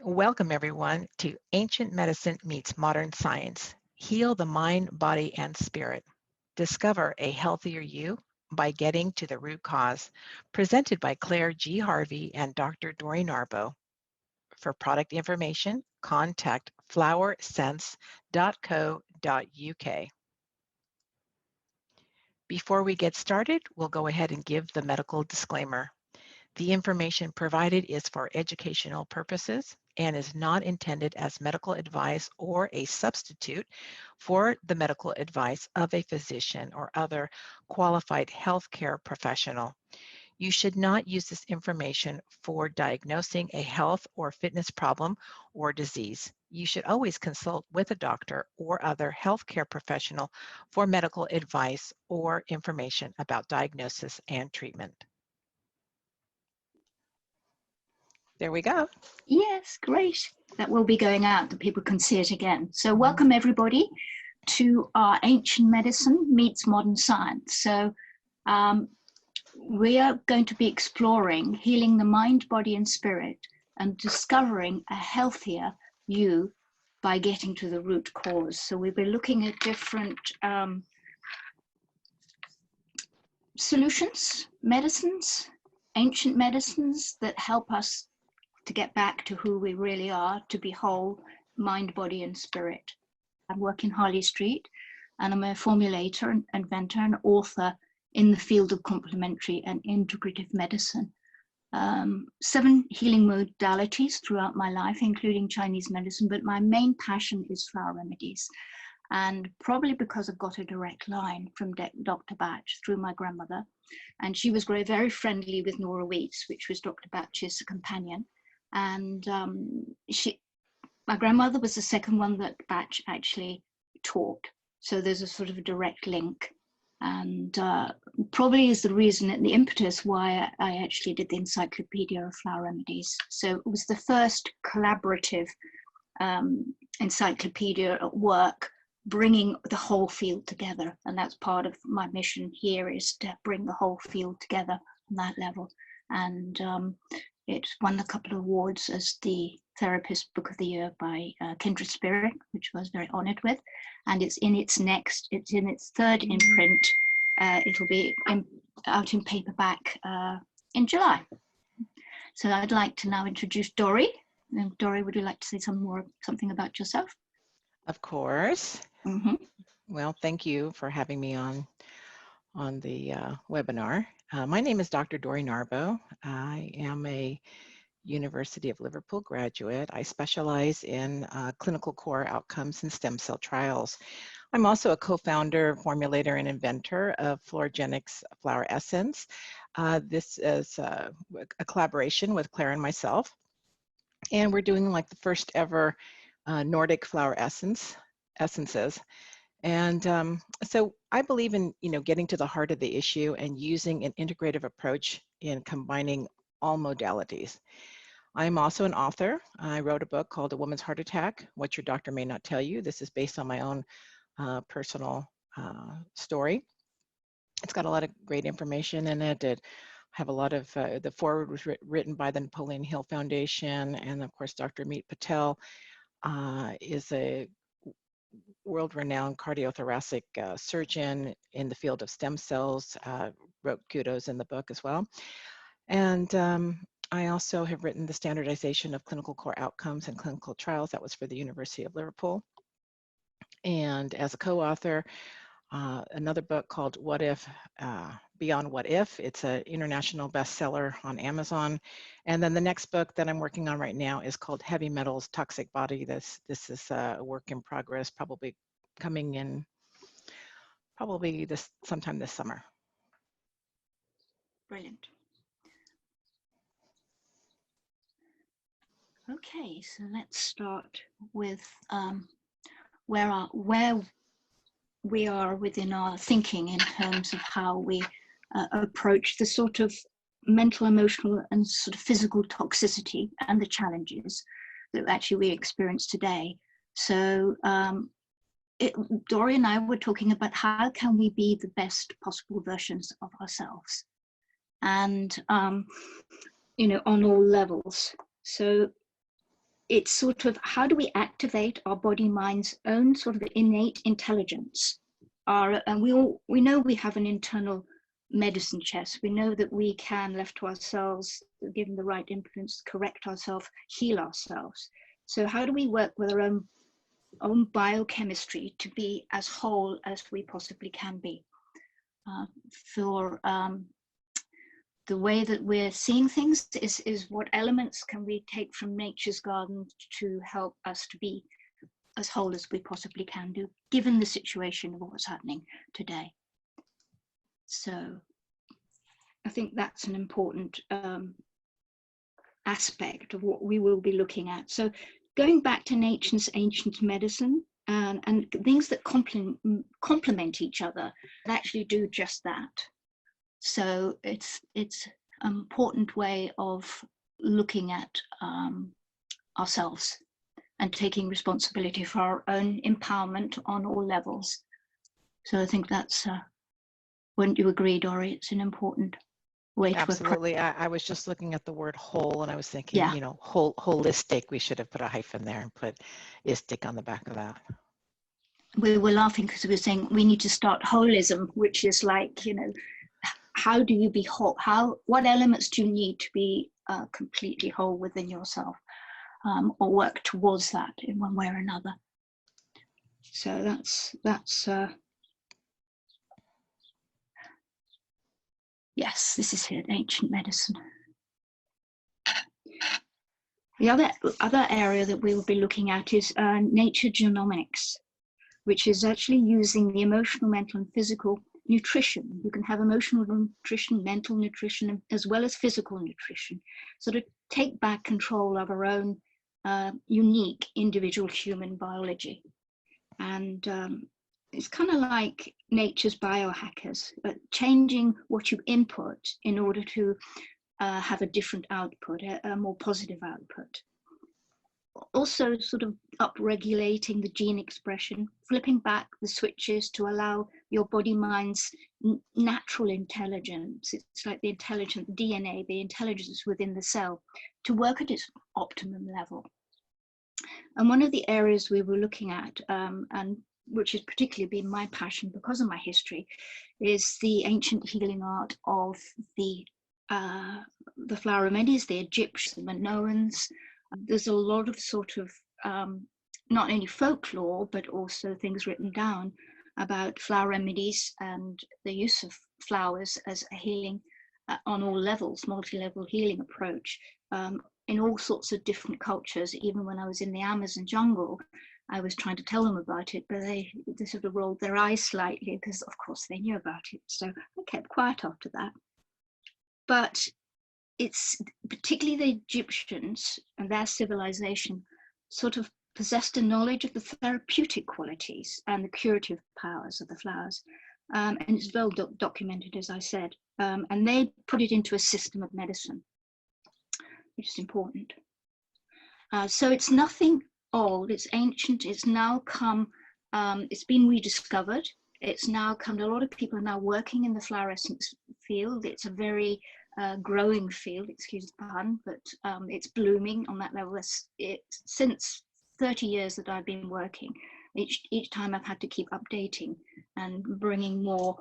Welcome, everyone, to Ancient Medicine Meets Modern Science. Heal the mind, body, and spirit. Discover a healthier you by getting to the root cause. Presented by Claire G. Harvey and Dr. Dori Narbo. For product information, contact flowersense.co.uk. Before we get started, we'll go ahead and give the medical disclaimer. The information provided is for educational purposes and is not intended as medical advice or a substitute for the medical advice of a physician or other qualified healthcare professional. You should not use this information for diagnosing a health or fitness problem or disease. You should always consult with a doctor or other healthcare professional for medical advice or information about diagnosis and treatment. There we go. Yes, great. That will be going out that people can see it again. So welcome everybody to our Ancient Medicine Meets Modern Science. So we are going to be exploring healing the mind, body and spirit and discovering a healthier you by getting to the root cause. So we'll be looking at different solutions, medicines, ancient medicines that help us to get back to who we really are, to be whole, mind, body, and spirit. I work in Harley Street, and I'm a formulator, and inventor, and author in the field of complementary and integrative medicine. 7 healing modalities throughout my life, including Chinese medicine, but my main passion is flower remedies. And probably because I've got a direct line from Dr. Batch through my grandmother, and she was very friendly with Nora Wheats, which was Dr. Batch's companion. And my grandmother was the second one that Batch actually taught. So there's a sort of a direct link. And probably is the reason and the impetus why I actually did the Encyclopedia of Flower Remedies. So it was the first collaborative encyclopedia at work, bringing the whole field together. And that's part of my mission here, is to bring the whole field together on that level. And it won a couple of awards as the Therapist Book of the Year by Kindred Spirit, which I was very honored with. And it's in its third imprint. It'll be out in paperback in July. So I'd like to now introduce Dori. And Dori, would you like to say something about yourself? Of course. Mm-hmm. Well, thank you for having me on the webinar. My name is Dr. Dori Narbo. I am a University of Liverpool graduate. I specialize in clinical core outcomes and stem cell trials. I'm also a co-founder, formulator, and inventor of Florogenics Flower Essence. This is a collaboration with Claire and myself. And we're doing like the first ever Nordic flower essences. And so I believe in, getting to the heart of the issue and using an integrative approach in combining all modalities. I'm also an author. I wrote a book called A Woman's Heart Attack, What Your Doctor May Not Tell You. This is based on my own personal story. It's got a lot of great information in it. It have a lot of, the foreword was written by the Napoleon Hill Foundation, and of course, Dr. Meet Patel is a world-renowned cardiothoracic surgeon in the field of stem cells, wrote kudos in the book as well. And I also have written the standardization of clinical core outcomes and clinical trials. That was for the University of Liverpool. And as a co-author, another book called What If, Beyond What If. It's an international bestseller on Amazon. And then the next book that I'm working on right now is called Heavy Metals, Toxic Body. This is a work in progress, probably coming in sometime this summer. Brilliant. Okay, so let's start with where we are within our thinking in terms of how we approach the sort of mental, emotional, and sort of physical toxicity and the challenges that actually we experience today. So Dori and I were talking about how can we be the best possible versions of ourselves, and on all levels. So it's sort of, how do we activate our body mind's own sort of innate intelligence? And we know we have an internal medicine chest. We know that we can, left to ourselves, given the right influence, correct ourselves, heal ourselves. So how do we work with our own biochemistry to be as whole as we possibly can be? For the way that we're seeing things is what elements can we take from nature's garden to help us to be as whole as we possibly can do, given the situation of what's happening today. So I think that's an important aspect of what we will be looking at. So going back to nature's ancient medicine and things that complement each other that actually do just that. So it's an important way of looking at ourselves and taking responsibility for our own empowerment on all levels. So I think that's, wouldn't you agree, Dory? It's an important way to approach. Absolutely. I was just looking at the word whole, and I was thinking, you know, holistic. We should have put a hyphen there and put istic on the back of that. We were laughing because we were saying we need to start holism, which is like, you know, how do you be whole? What elements do you need to be completely whole within yourself, or work towards that in one way or another? So that's yes, this is here, ancient medicine. The other area that we will be looking at is nature genomics, which is actually using the emotional, mental, and physical nutrition. You can have emotional nutrition, mental nutrition, as well as physical nutrition. So to take back control of our own unique individual human biology. And it's kind of like nature's biohackers, but changing what you input in order to have a different output, a more positive output. Also sort of upregulating the gene expression, flipping back the switches to allow your body mind's natural intelligence. It's like the intelligent DNA, the intelligence within the cell, to work at its optimum level. And one of the areas we were looking at, and which has particularly been my passion because of my history, is the ancient healing art of the flower remedies, the Egyptians, the Minoans. There's a lot of sort of not only folklore, but also things written down about flower remedies and the use of flowers as a healing on all levels, multi-level healing approach in all sorts of different cultures. Even when I was in the Amazon jungle, I was trying to tell them about it, but they sort of rolled their eyes slightly because of course they knew about it. So I kept quiet after that. But it's particularly the Egyptians and their civilization sort of possessed a knowledge of the therapeutic qualities and the curative powers of the flowers. And it's well documented, as I said. And they put it into a system of medicine, which is important. So it's nothing old, it's ancient, it's now come, it's been rediscovered. It's now come, a lot of people are now working in the flower essence field. It's a very growing field, excuse the pun, but it's blooming on that level. Since 30 years that I've been working, each time I've had to keep updating and bringing more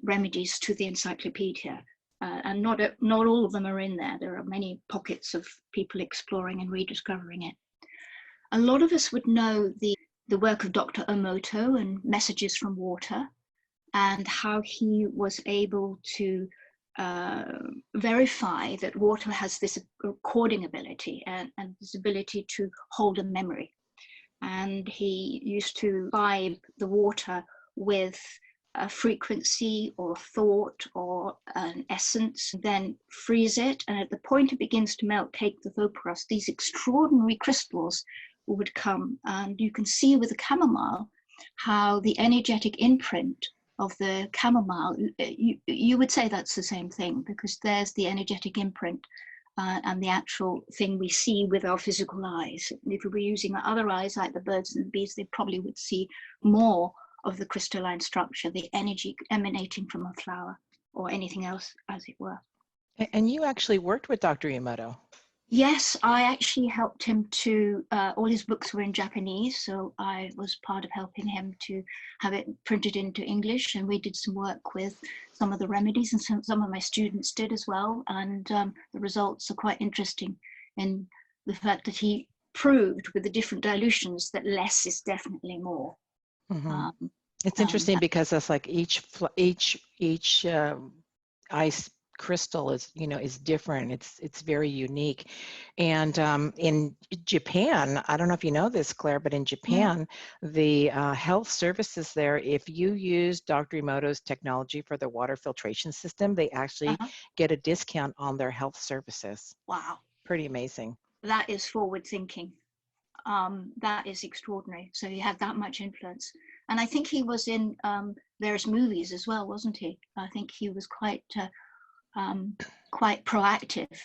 remedies to the encyclopedia. And not all of them are in there. There are many pockets of people exploring and rediscovering it. A lot of us would know the work of Dr. Emoto and Messages from Water, and how he was able to verify that water has this recording ability and this ability to hold a memory. And he used to vibe the water with a frequency or thought or an essence, then freeze it, and at the point it begins to melt, take the vapor, these extraordinary crystals would come. And you can see with the chamomile how the energetic imprint of the chamomile, you would say that's the same thing, because there's the energetic imprint and the actual thing we see with our physical eyes. If we were using our other eyes, like the birds and the bees, they probably would see more of the crystalline structure, the energy emanating from a flower or anything else, as it were. And you actually worked with Dr. Emoto. Yes, I actually helped him to, all his books were in Japanese, so I was part of helping him to have it printed into English, and we did some work with some of the remedies, and some of my students did as well, and the results are quite interesting in the fact that he proved with the different dilutions that less is definitely more. Mm-hmm. Um, It's interesting because it's like each ice crystal is, you know, is different. It's very unique. And in Japan, I don't know if you know this, Claire, but in Japan, the health services there, if you use Dr. Emoto's technology for the water filtration system, they actually get a discount on their health services. Wow. Pretty amazing. That is forward thinking. That is extraordinary. So he had that much influence. And I think he was in various movies as well, wasn't he? I think he was quite proactive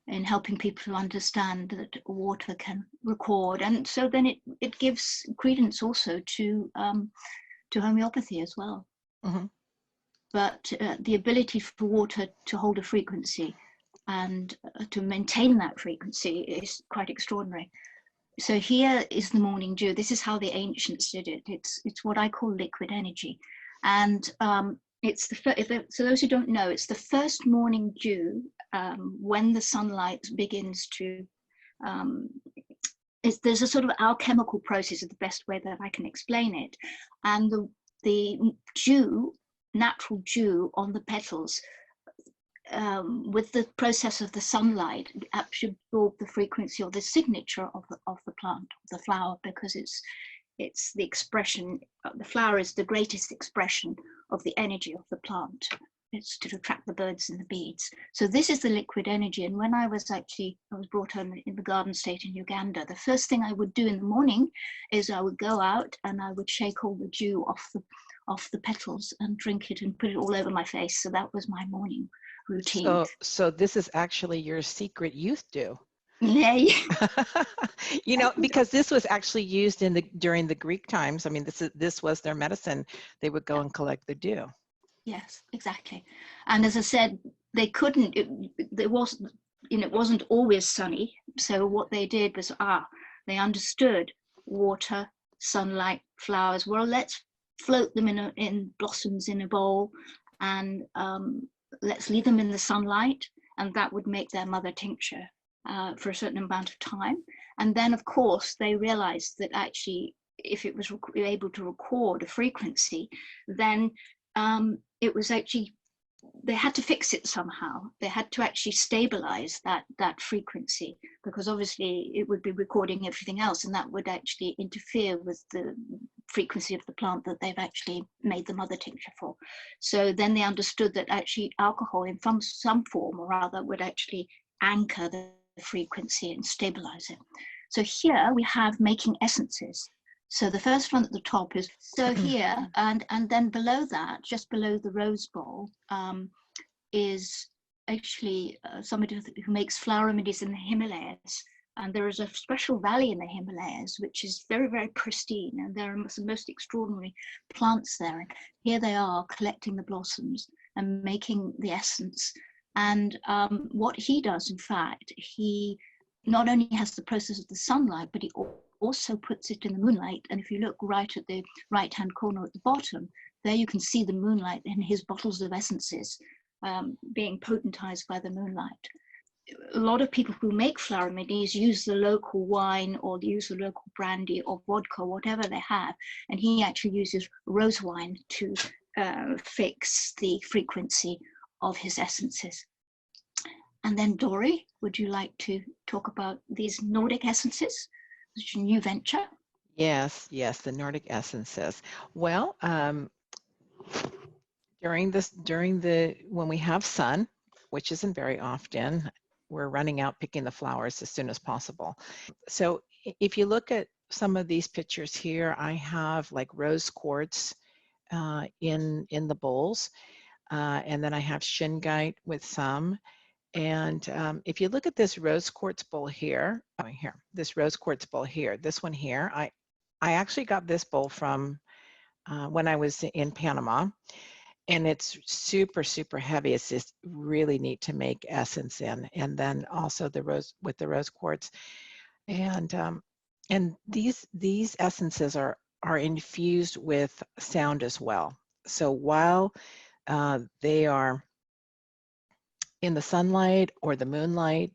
in helping people to understand that water can record. And so then it gives credence also to homeopathy as well. Mm-hmm. But the ability for water to hold a frequency and to maintain that frequency is quite extraordinary. So here is the morning dew. This is how the ancients did it. It's what I call liquid energy, and it's so those who don't know, it's the first morning dew when the sunlight begins to. There's a sort of alchemical process, is the best way that I can explain it, and the dew, natural dew on the petals, with the process of the sunlight, actually absorb the frequency or the signature of the plant, of the flower, because it's the expression. The flower is the greatest expression of the energy of the plant. It's to attract the birds and the bees. So this is the liquid energy. And when I was brought home in the Garden State in Uganda, the first thing I would do in the morning is I would go out and I would shake all the dew off the petals and drink it and put it all over my face. So that was my morning routine. So this is actually your secret youth dew. Yeah. You know, because this was actually used during the Greek times. I mean, this was their medicine. They would go and collect the dew. Yes, exactly. And as I said, they couldn't. It wasn't always sunny. So what they did was they understood water, sunlight, flowers. Well, let's float them in blossoms in a bowl, and let's leave them in the sunlight, and that would make their mother tincture for a certain amount of time. And then, of course, they realized that actually, if it was able to record a frequency, then it was actually, they had to fix it somehow. They had to actually stabilize that frequency, because obviously it would be recording everything else, and that would actually interfere with the frequency of the plant that they've actually made the mother tincture for. So then they understood that actually alcohol in some form or other would actually anchor the frequency and stabilize it. So here we have making essences. So the first one at the top is, so here, and then below that, just below the rose bowl, is actually somebody who makes flower remedies in the Himalayas. And there is a special valley in the Himalayas, which is very, very pristine. And there are some most extraordinary plants there. And here they are collecting the blossoms and making the essence. And what he does, in fact, he not only has the process of the sunlight, but he also puts it in the moonlight. And if you look right at the right-hand corner at the bottom, there you can see the moonlight in his bottles of essences being potentized by the moonlight. A lot of people who make flower remedies use the local wine or use the local brandy or vodka, whatever they have, and he actually uses rose wine to fix the frequency of his essences. And then Dory, would you like to talk about these Nordic essences, which is a new venture? Yes, the Nordic essences. Well, when we have sun, which isn't very often, we're running out picking the flowers as soon as possible. So if you look at some of these pictures here, I have like rose quartz in the bowls, and then I have shingite with some. And if you look at this rose quartz bowl here, this rose quartz bowl here, this one here, I actually got this bowl from when I was in Panama. and it's super, super heavy. It's just really neat to make essence in. And then also the rose with the rose quartz. And these essences are infused with sound as well. So while they are in the sunlight or the moonlight,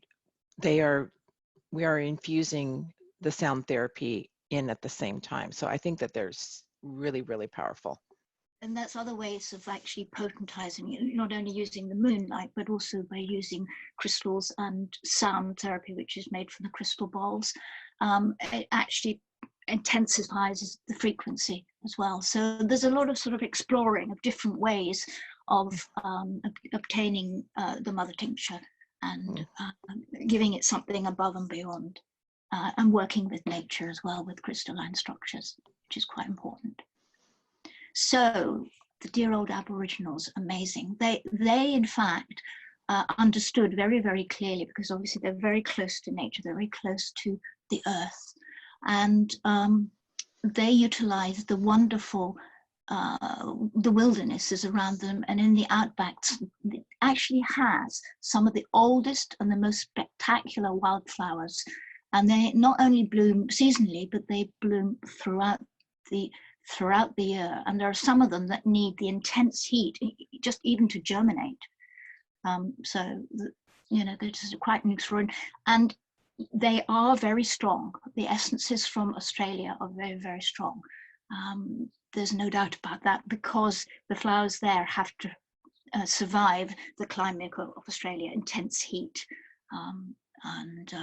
we are infusing the sound therapy in at the same time. So I think that there's really, really powerful. And that's other ways of actually potentizing it, not only using the moonlight, but also by using crystals and sound therapy, which is made from the crystal balls. It actually intensifies the frequency as well. So there's a lot of sort of exploring of different ways of obtaining the mother tincture and giving it something above and beyond, and working with nature as well with crystalline structures, which is quite important. So the dear old Aboriginals, amazing. They in fact understood very, very clearly, because obviously they're very close to nature, they're very close to the earth, and they utilize the wonderful the wildernesses around them, and in the outbacks it actually has some of the oldest and the most spectacular wildflowers, and they not only bloom seasonally, but they bloom throughout the year, and there are some of them that need the intense heat just even to germinate. So they're just quite extraordinary, and they are very strong. The essences from Australia are very, very strong. There's no doubt about that, because the flowers there have to survive the climate of Australia, intense heat and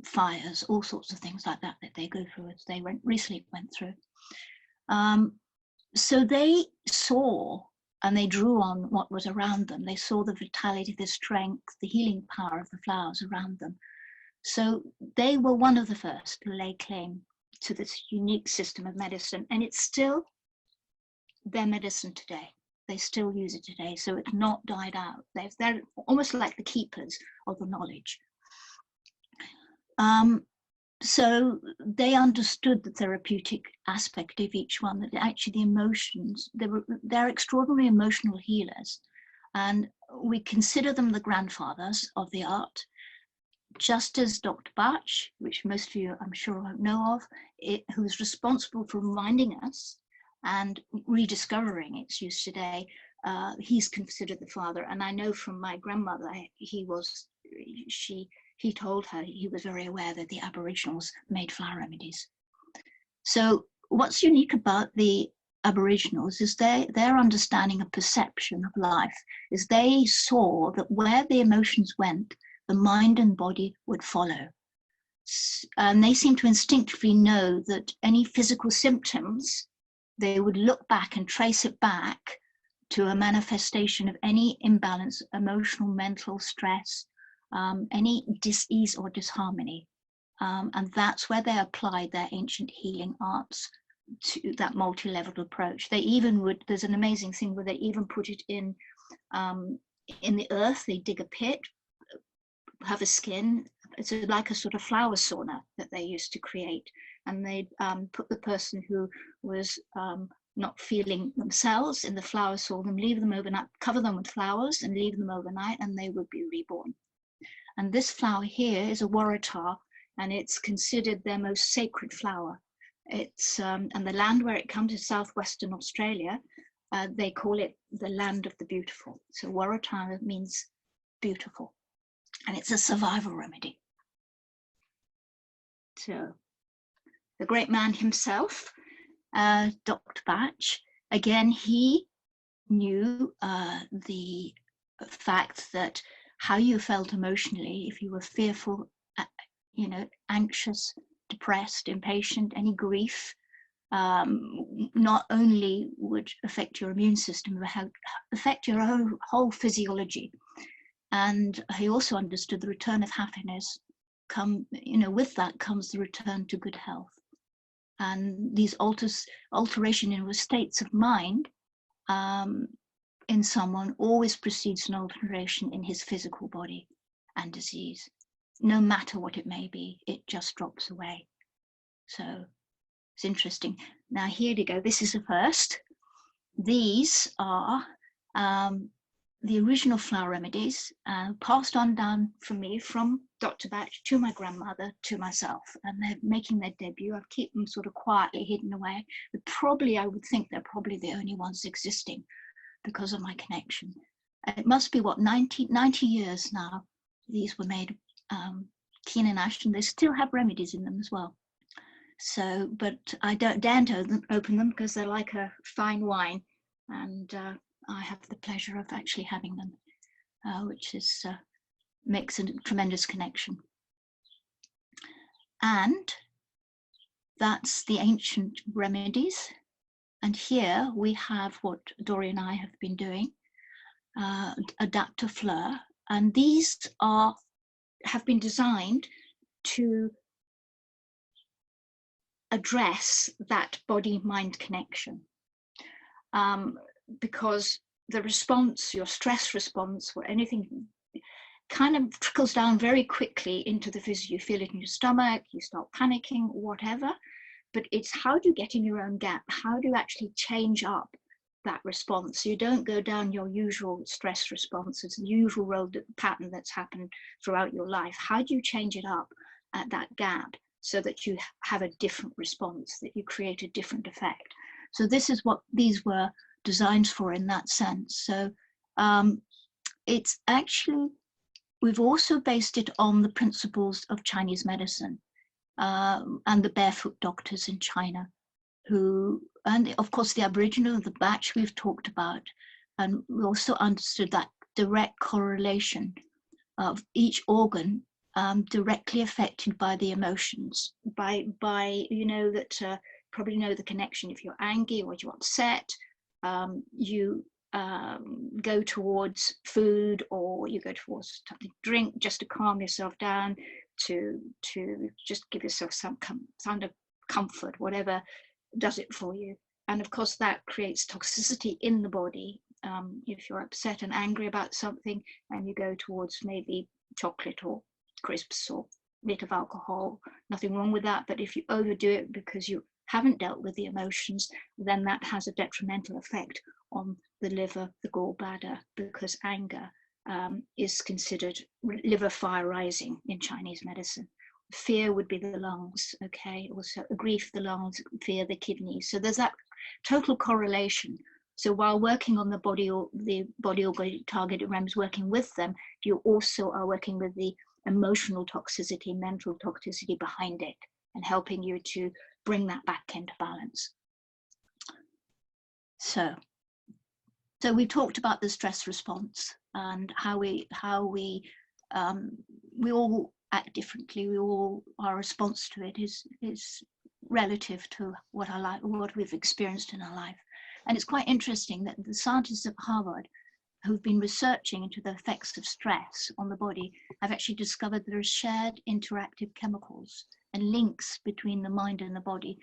fires, all sorts of things like that they go through, as they recently went through. So they saw and they drew on what was around them. They saw the vitality, the strength, the healing power of the flowers around them. So they were one of the first to lay claim to this unique system of medicine, and it's still their medicine today. They still use it today, so it's not died out. They're almost like the keepers of the knowledge. So they understood the therapeutic aspect of each one, that actually the emotions, they're extraordinary emotional healers, and we consider them the grandfathers of the art, just as Dr. Bach, which most of you I'm sure won't know of, who's responsible for reminding us and rediscovering its use today. He's considered the father, and I know from my grandmother, he told her he was very aware that the Aboriginals made flower remedies. So what's unique about the Aboriginals is their understanding of perception of life, is they saw that where the emotions went, the mind and body would follow. And they seem to instinctively know that any physical symptoms, they would look back and trace it back to a manifestation of any imbalance, emotional, mental stress, any dis-ease or disharmony. And that's where they applied their ancient healing arts to that multi-leveled approach. They even would, there's an amazing thing where they even put it in the earth. They dig a pit, have a skin. It's like a sort of flower sauna that they used to create. And they'd put the person who was not feeling themselves in the flower sauna, leave them overnight, cover them with flowers and leave them overnight, and they would be reborn. And this flower here is a waratah, and it's considered their most sacred flower. It's and the land where it comes is southwestern Australia. They call it the land of the beautiful. So waratah means beautiful, and it's a survival remedy. So the great man himself, Dr. Bach, again, he knew the fact that how you felt emotionally, if you were fearful, anxious, depressed, impatient, any grief, not only would affect your immune system, but affect your whole physiology. And he also understood the return of happiness. With that comes the return to good health. And these alteration in states of mind in someone always precedes an alteration in his physical body and disease. No matter what it may be, it just drops away. So it's interesting. Now here you go. This is a first. These are the original flower remedies, passed on down from me from Dr. Batch to my grandmother to myself, and they're making their debut. I keep them sort of quietly hidden away, but probably I would think they're probably the only ones existing because of my connection. It must be what, 90 years now these were made, Keen and Ash, and they still have remedies in them as well. So, but I don't dare to open them because they're like a fine wine, and I have the pleasure of actually having them, which is makes a tremendous connection. And that's the ancient remedies. And here we have what Dory and I have been doing, Adapter Fleur, and these have been designed to address that body-mind connection, because the response, your stress response or anything, kind of trickles down very quickly into the physical. You feel it in your stomach, you start panicking, whatever, but it's how do you get in your own gap? How do you actually change up that response? You don't go down your usual stress response. It's the usual road pattern that's happened throughout your life. How do you change it up at that gap so that you have a different response, that you create a different effect? So this is what these were designed for in that sense. So it's actually, we've also based it on the principles of Chinese medicine and the barefoot doctors in China, who, and of course the Aboriginal, the Batch we've talked about, and we also understood that direct correlation of each organ directly affected by the emotions, by you know, that probably know the connection. If you're angry or you're upset, you go towards food, or you go towards something to drink just to calm yourself down, to just give yourself some kind of comfort, whatever does it for you. And of course that creates toxicity in the body. If you're upset and angry about something and you go towards maybe chocolate or crisps or a bit of alcohol, nothing wrong with that, but if you overdo it because you haven't dealt with the emotions, then that has a detrimental effect on the liver, the gallbladder, because anger is considered liver fire rising in Chinese medicine. Fear would be the lungs, okay, also grief the lungs, fear the kidneys. So there's that total correlation. So while working on the body, or the body organ targeted REMs, working with them, you also are working with the emotional toxicity, mental toxicity behind it, and helping you to bring that back into balance. So we talked about the stress response and how we all act differently. Our response to it is relative to what we've experienced in our life. And it's quite interesting that the scientists at Harvard who've been researching into the effects of stress on the body have actually discovered there are shared interactive chemicals and links between the mind and the body,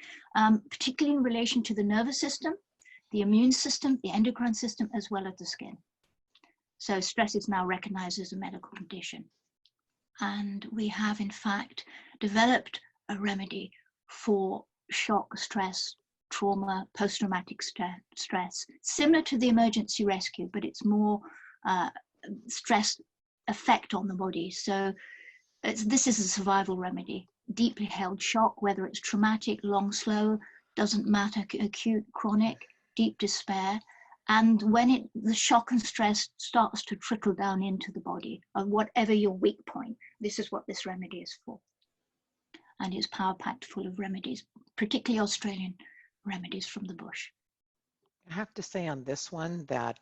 particularly in relation to the nervous system, the immune system, the endocrine system, as well as the skin. So stress is now recognized as a medical condition. And we have, in fact, developed a remedy for shock, stress, trauma, post-traumatic stress, similar to the emergency rescue, but it's more stress effect on the body. So this is a survival remedy. Deeply held shock, whether it's traumatic, long, slow, doesn't matter, acute, chronic, deep despair. And when the shock and stress starts to trickle down into the body, or whatever your weak point, this is what this remedy is for. And it's power-packed full of remedies, particularly Australian remedies from the bush. I have to say on this one that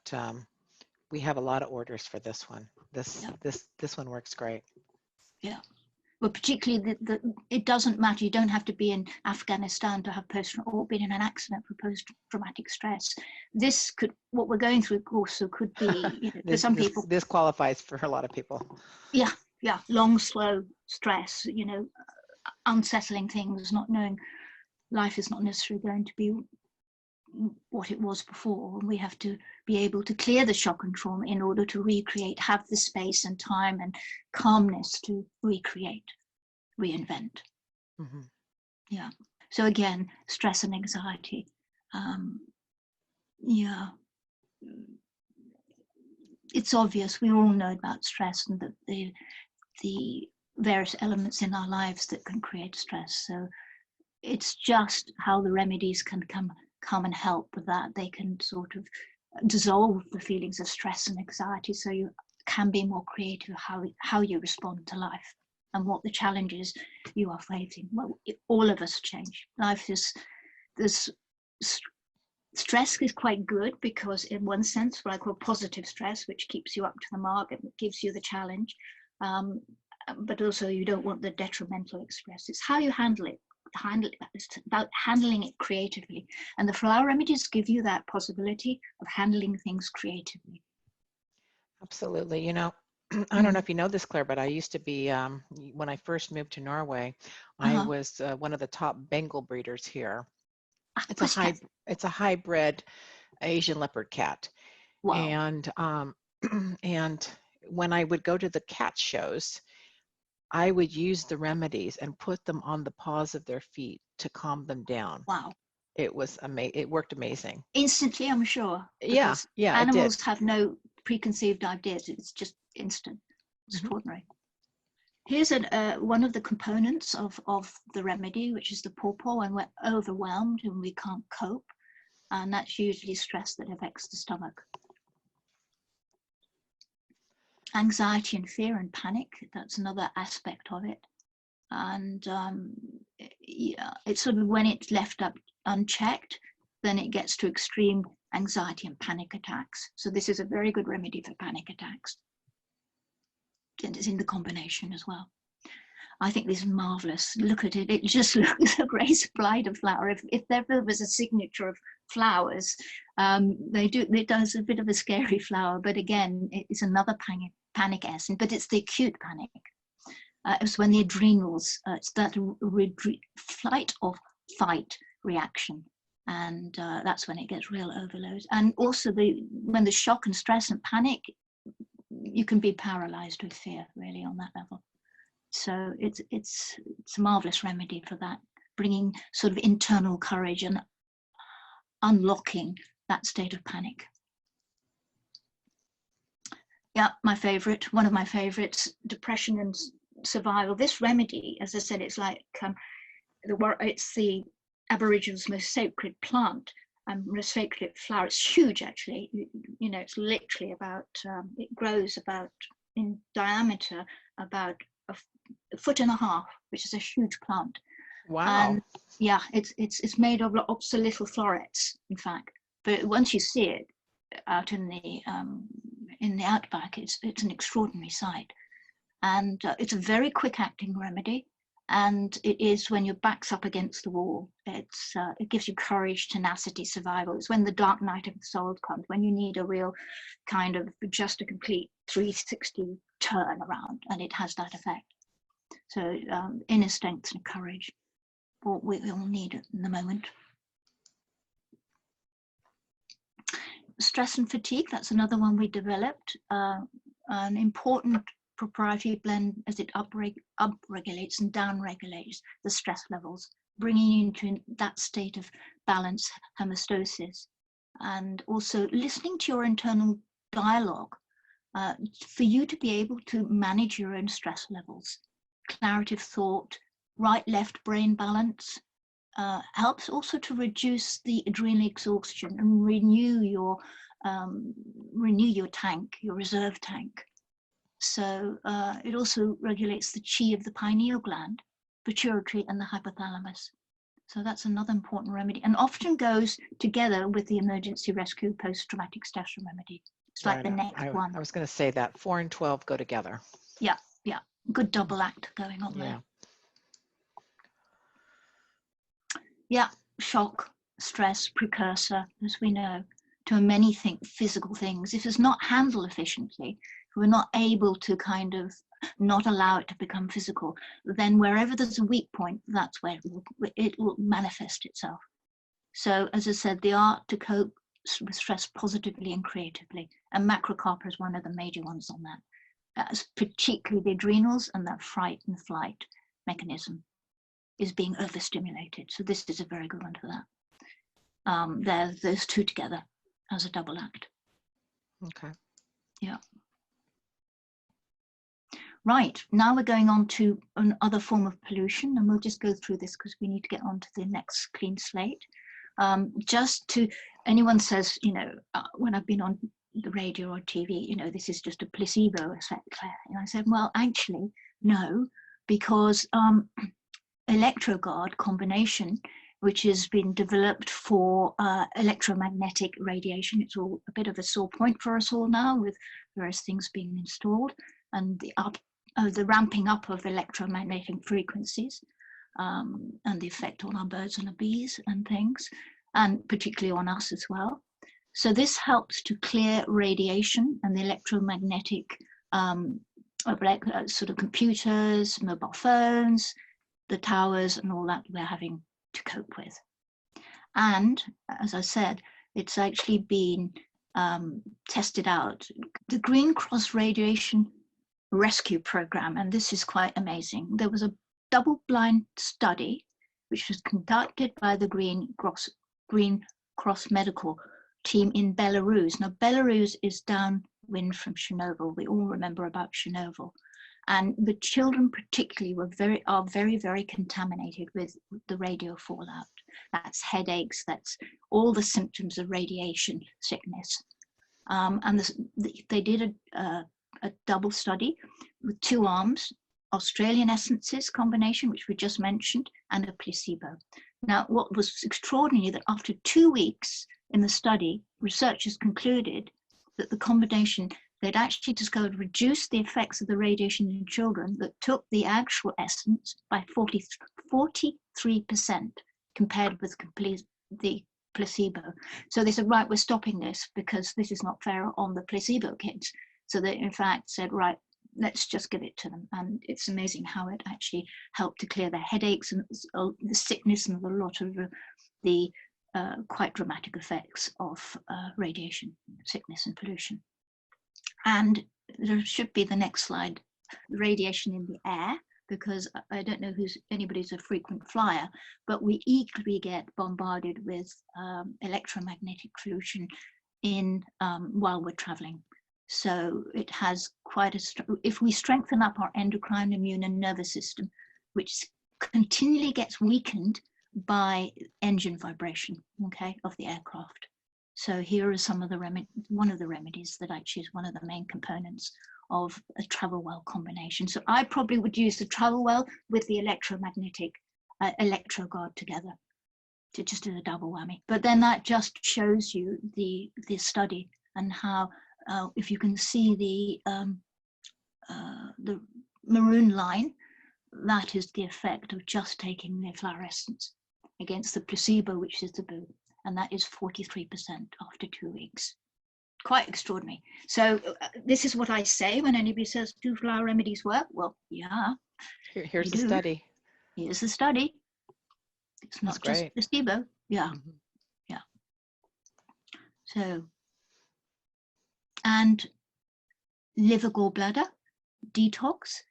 we have a lot of orders for this one. This one works great. Yeah. Well, particularly it doesn't matter. You don't have to be in Afghanistan to have or been in an accident for post-traumatic stress. This what we're going through also could be, for some people. This qualifies for a lot of people. Yeah, long, slow stress, unsettling things, not knowing life is not necessarily going to be what it was before. And we have to be able to clear the shock and trauma in order to recreate, have the space and time and calmness to recreate, reinvent. Mm-hmm. Yeah. So again, stress and anxiety. it's obvious. We all know about stress and the various elements in our lives that can create stress. So it's just how the remedies can come and help with that. They can sort of dissolve the feelings of stress and anxiety, so you can be more creative how you respond to life and what the challenges you are facing. Well, all of us change. Life is this. Stress is quite good because in one sense, what I call positive stress, which keeps you up to the mark and gives you the challenge, but also you don't want the detrimental stress. It's how you handle it. It's about handling it creatively, and the flower remedies give you that possibility of handling things creatively. Absolutely. You know, I don't know if you know this, Claire, but I used to be, when I first moved to Norway, I was one of the top Bengal breeders here. It's a hybrid Asian leopard cat. Wow. And and when I would go to the cat shows, I would use the remedies and put them on the paws of their feet to calm them down. Wow. It was amazing. It worked amazing. Instantly, I'm sure. Yeah, Animals have no preconceived ideas. It's just instant. Extraordinary. Here's one of the components of the remedy, which is the pawpaw, when we're overwhelmed and we can't cope. And that's usually stress that affects the stomach. Anxiety and fear and panic, that's another aspect of it. And yeah, it's sort of when it's left up unchecked, then it gets to extreme anxiety and panic attacks. So this is a very good remedy for panic attacks. And it's in the combination as well. I think this is marvelous. Look at it. It just looks a great supply of flower. If there was a signature of flowers, it does a bit of a scary flower, but again, it's another panic essence, but it's the acute panic. It's when the adrenals, it's that flight or fight reaction. And that's when it gets real overload. And also when the shock and stress and panic, you can be paralyzed with fear really on that level. So it's a marvelous remedy for that, bringing sort of internal courage and unlocking that state of panic. Yeah, one of my favorites, depression and survival. This remedy, as I said, it's like it's the Aboriginals' most sacred plant and most sacred flower. It's huge, actually. You know, it's literally about. It grows about in diameter about a foot and a half, which is a huge plant. Wow. And yeah, it's made of lots of little florets, in fact. But once you see it out in the outback, it's an extraordinary sight. And it's a very quick acting remedy. And it is when your back's up against the wall. It gives you courage, tenacity, survival. It's when the dark night of the soul comes, when you need a real kind of just a complete 360 turn around, and it has that effect. So inner strength and courage, what we all need in the moment. Stress and fatigue, that's another one we developed. An important proprietary blend as it upregulates and downregulates the stress levels, bringing you into that state of balance, homeostasis, and also listening to your internal dialogue for you to be able to manage your own stress levels. Clarity of thought, right-left brain balance helps also to reduce the adrenal exhaustion and renew your tank, your reserve tank. So it also regulates the chi of the pineal gland, pituitary, and the hypothalamus. So that's another important remedy, and often goes together with the emergency rescue post-traumatic stress remedy. It's like the next one. I was going to say that 4 and 12 go together. Yeah, yeah, good double act going on there. Yeah, shock, stress, precursor, as we know, to many physical things. If it's not handled efficiently, if we're not able to kind of not allow it to become physical, then wherever there's a weak point, that's where it will manifest itself. So, as I said, the art to cope with stress positively and creatively, and macrocarpa is one of the major ones on that. That's particularly the adrenals and that fright and flight mechanism is being overstimulated. So this is a very good one for that. There's those two together as a double act. Okay. Yeah. Right, now we're going on to another form of pollution, and we'll just go through this because we need to get on to the next clean slate. Just to, anyone says, you know, when I've been on the radio or TV, you know, this is just a placebo effect, Claire. And I said, well, actually, no, because electrogard combination, which has been developed for electromagnetic radiation. It's all a bit of a sore point for us all now with various things being installed and the ramping up of electromagnetic frequencies and the effect on our birds and our bees and things, and particularly on us as well. So this helps to clear radiation and the electromagnetic sort of computers, mobile phones, the towers and all that we're having to cope with. And as I said, it's actually been tested out. The Green Cross Radiation Rescue Program, and this is quite amazing. There was a double-blind study which was conducted by the Green Cross Medical Team in Belarus. Now, Belarus is downwind from Chernobyl. We all remember about Chernobyl. And the children particularly are very, very contaminated with the radio fallout. That's headaches, that's all the symptoms of radiation sickness. And they did a double study with 2 arms, Australian essences combination, which we just mentioned, and a placebo. Now, what was extraordinary that after 2 weeks in the study, researchers concluded that the combination, they'd actually discovered reduced the effects of the radiation in children that took the actual essence by 43% compared with the placebo. So they said, right, we're stopping this because this is not fair on the placebo kids. So they in fact said, right, let's just give it to them. And it's amazing how it actually helped to clear the headaches and the sickness and a lot of the quite dramatic effects of radiation sickness and pollution. And there should be the next slide, radiation in the air, because I don't know anybody's a frequent flyer, but we equally get bombarded with electromagnetic pollution while we're traveling. So it has quite if we strengthen up our endocrine, immune and nervous system, which continually gets weakened by engine vibration, okay, of the aircraft. So here are some of the one of the remedies that actually is one of the main components of a travel well combination. So I probably would use the travel well with the electromagnetic electrogard together to just do the double whammy. But then that just shows you the study and how if you can see the maroon line, that is the effect of just taking the fluorescence against the placebo, which is the boo. And that is 43% after 2 weeks. Quite extraordinary. So this is what I say when anybody says, do flower remedies work? Well, yeah. Here's the study. Here's the study. It's not just placebo. Yeah. Mm-hmm. Yeah. So, and liver gallbladder detox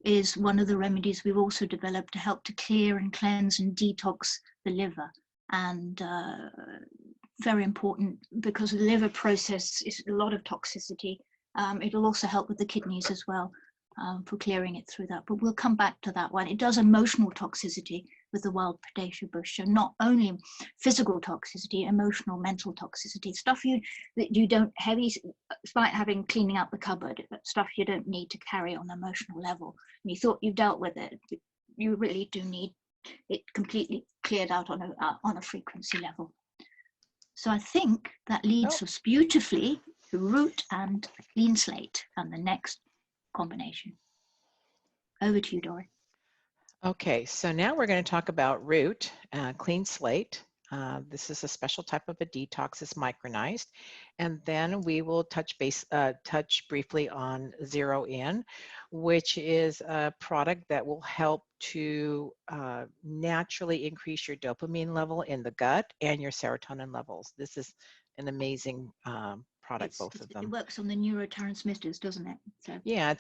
is one of the remedies we've also developed to help to clear and cleanse and detox the liver. And very important because the liver process is a lot of toxicity. It'll also help with the kidneys as well for clearing it through that. But we'll come back to that one. It does emotional toxicity with the wild potato bush. So not only physical toxicity, emotional, mental toxicity, stuff that you don't it's like cleaning out the cupboard, stuff you don't need to carry on an emotional level. And you thought you dealt with it, but you really do need it completely cleared out on a frequency level. So I think that leads us beautifully to root and clean slate and the next combination. Over to you, Dory. Okay, so now we're going to talk about root, clean slate. This is a special type of a detox. It's micronized. And then we will touch briefly on Zero In, which is a product that will help to naturally increase your dopamine level in the gut and your serotonin levels. This is an amazing product, both of them. It works on the neurotransmitters, doesn't it? So. Yeah,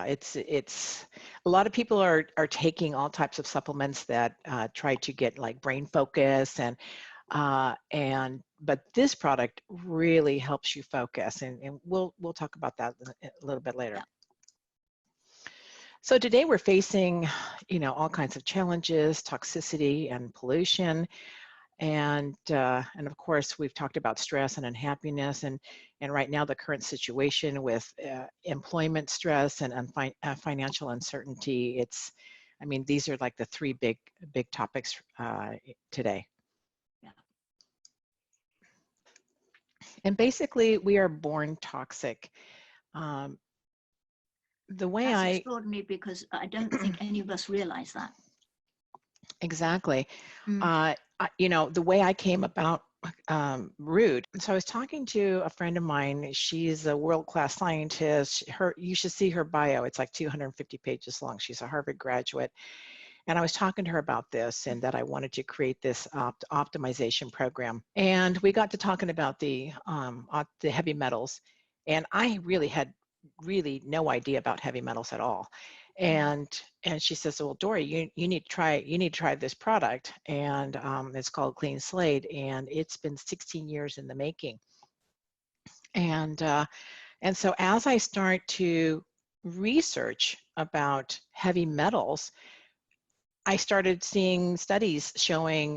it's a lot of people are taking all types of supplements that try to get like brain focus and but this product really helps you focus, and we'll talk about that a little bit later. Yeah. So today we're facing, all kinds of challenges, toxicity and pollution. And of course, we've talked about stress and unhappiness, and right now the current situation with employment stress and financial uncertainty. These are like the three big topics today. Yeah. And basically, we are born toxic. That's extraordinary, because I don't think any of us realize that. Exactly. The way I came about Root. So I was talking to a friend of mine. She's a world-class scientist. You should see her bio. It's like 250 pages long. She's a Harvard graduate. And I was talking to her about this, and that I wanted to create this optimization program. And we got to talking about the heavy metals. And I really had no idea about heavy metals at all. And she says, well, Dory, you need to try this product. And it's called Clean Slate, and it's been 16 years in the making. And so as I start to research about heavy metals, I started seeing studies showing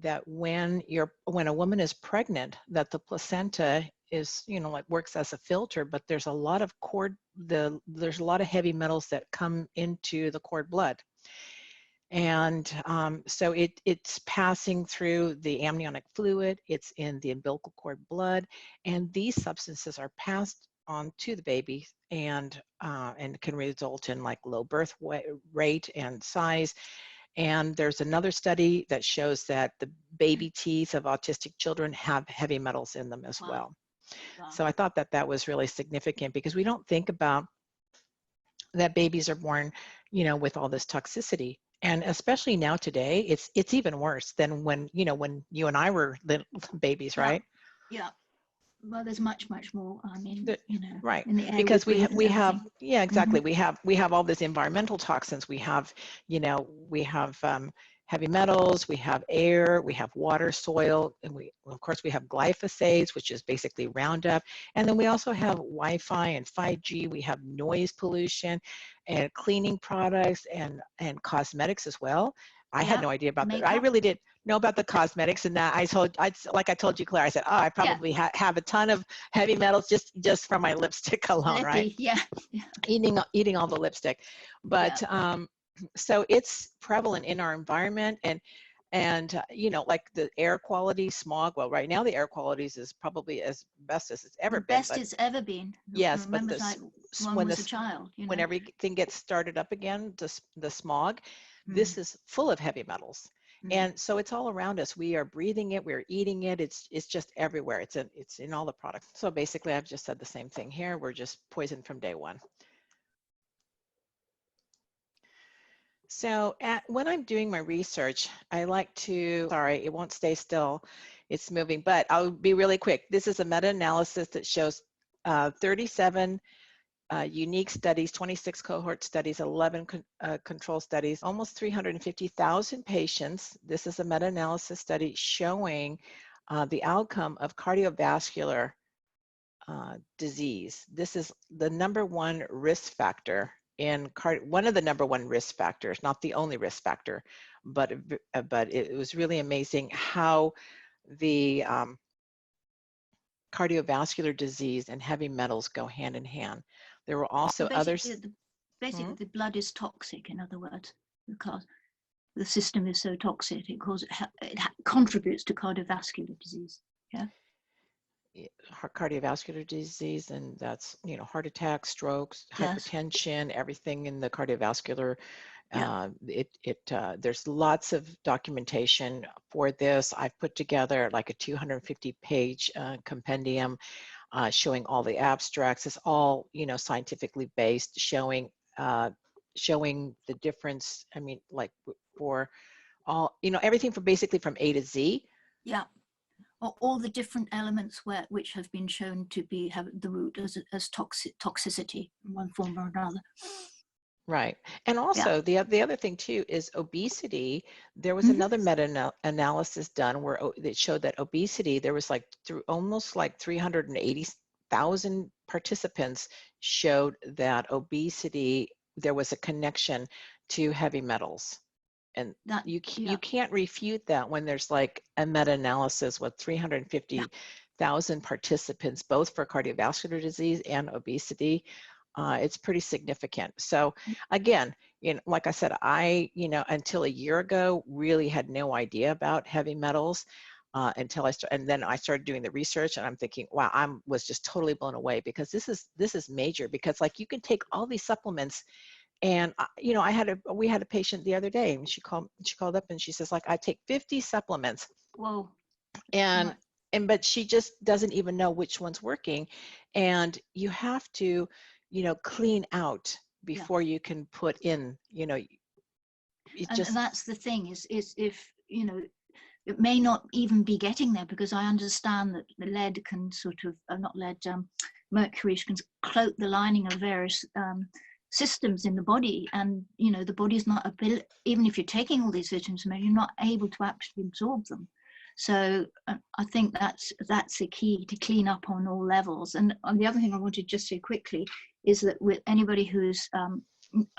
that when a woman is pregnant, that the placenta is, works as a filter, but there's a lot of there's a lot of heavy metals that come into the cord blood. And so it's passing through the amniotic fluid, it's in the umbilical cord blood, and these substances are passed on to the baby, and can result in like low birth rate and size. And there's another study that shows that the baby teeth of autistic children have heavy metals in them as well. Wow. So I thought that was really significant, because we don't think about that babies are born, with all this toxicity. And especially now today, it's even worse than when you and I were little babies, right? Yeah. Well, there's much more. Right. In the air, because we have yeah, exactly. Mm-hmm. We have all these environmental toxins. We have heavy metals, we have air, we have water, soil, and of course we have glyphosates, which is basically Roundup. And then we also have Wi-Fi and 5G. We have noise pollution and cleaning products and cosmetics as well. I had no idea about that. I really didn't know about the cosmetics, and that I told you, Claire, I said, oh, I probably have a ton of heavy metals just from my lipstick alone, right? Yeah. Eating all the lipstick. But so it's prevalent in our environment, and like the air quality, smog. Well, right now the air quality is probably as best as it's ever been. Best it's ever been. Yes, but when was a child, when everything gets started up again, the smog, this is full of heavy metals. And so it's all around us. We are breathing it, we're eating it. It's just everywhere. It's in all the products. So basically, I've just said the same thing here. We're just poisoned from day one. So when I'm doing my research, I like to, sorry, it won't stay still. It's moving, but I'll be really quick. This is a meta-analysis that shows 37 unique studies, 26 cohort studies, 11 control studies, almost 350,000 patients. This is a meta-analysis study showing the outcome of cardiovascular disease. This is the #1 risk factor one of the #1 risk factors, not the only risk factor, but it was really amazing how the cardiovascular disease and heavy metals go hand in hand. There were also others. Basically, the blood is toxic, in other words, because the system is so toxic, it contributes to cardiovascular disease. Yeah. Cardiovascular disease, and that's heart attacks, strokes, hypertension, everything in the cardiovascular. There's lots of documentation for this. I've put together like a 250-page compendium showing all the abstracts. It's all scientifically based, showing the difference. Like for all everything from basically from A to Z. Yeah. All the different elements which have been shown to have the root as toxicity in one form or another. Right. And Yeah. also the other thing too is obesity. There was Hmm. another meta-analysis done where it showed that obesity, there was like through almost like 380,000 participants showed that obesity, there was a connection to heavy metals. And That, you yeah. can't refute that when there's like a meta-analysis with Yeah. 350,000 participants, both for cardiovascular disease and obesity. It's pretty significant. So again, like I said, until a year ago, really had no idea about heavy metals until and then I started doing the research, and I'm thinking, wow, was just totally blown away, because this is major. Because like you can take all these supplements, and we had a patient the other day, and she called up and she says, like, I take 50 supplements, Whoa. and Right. but she just doesn't even know which one's working. And you have to, clean out Yeah. before you can put in, it And just that's the thing is if, it may not even be getting there, because I understand that the lead can sort of, not lead, mercury can cloak the lining of various systems in the body, and the body's not able, even if you're taking all these vitamins, you're not able to actually absorb them. So I think that's the key, to clean up on all levels. And the other thing I wanted to just say quickly is that with anybody who's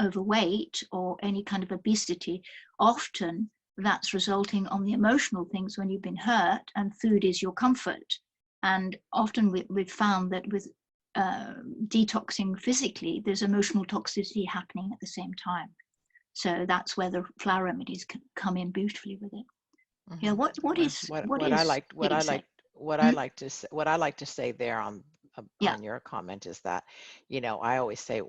overweight or any kind of obesity, often that's resulting on the emotional things when you've been hurt, and food is your comfort. And often we've found that with detoxing physically, there's emotional toxicity happening at the same time. So that's where the flower remedies can come in beautifully with it. Yeah. Mhm. What is What I liked, getting sick? what I like to say there Yeah. on your comment is that, I always say,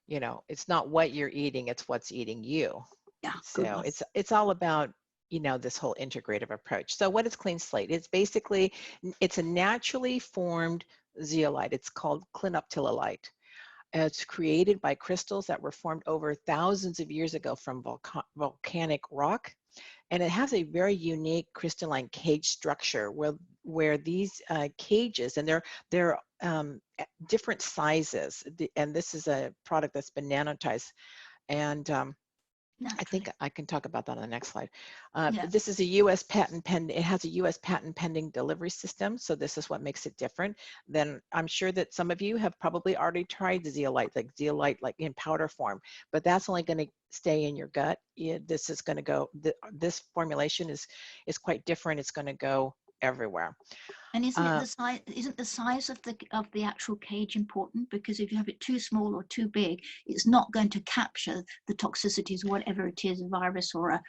it's not what you're eating, it's what's eating you. Yeah. Good So one. it's all about, this whole integrative approach. So what is clean slate? It's basically, it's a naturally formed zeolite. It's called clinoptilolite. It's created by crystals that were formed over thousands of years ago from volcanic rock. And it has a very unique crystalline cage structure where these cages, and they're different sizes. And this is a product that's been nanotized. And I think Naturally. I can talk about that on the next slide. Yeah. This is a U.S. patent pending. It has a U.S. patent pending delivery system. So this is what makes it different. Then I'm sure that some of you have probably already tried the zeolite like in powder form, but that's only going to stay in your gut. This is going to go. This formulation is quite different. It's going to go everywhere. And isn't it the size? Isn't the size of the actual cage important? Because if you have it too small or too big, it's not going to capture the toxicities, whatever it is, a virus or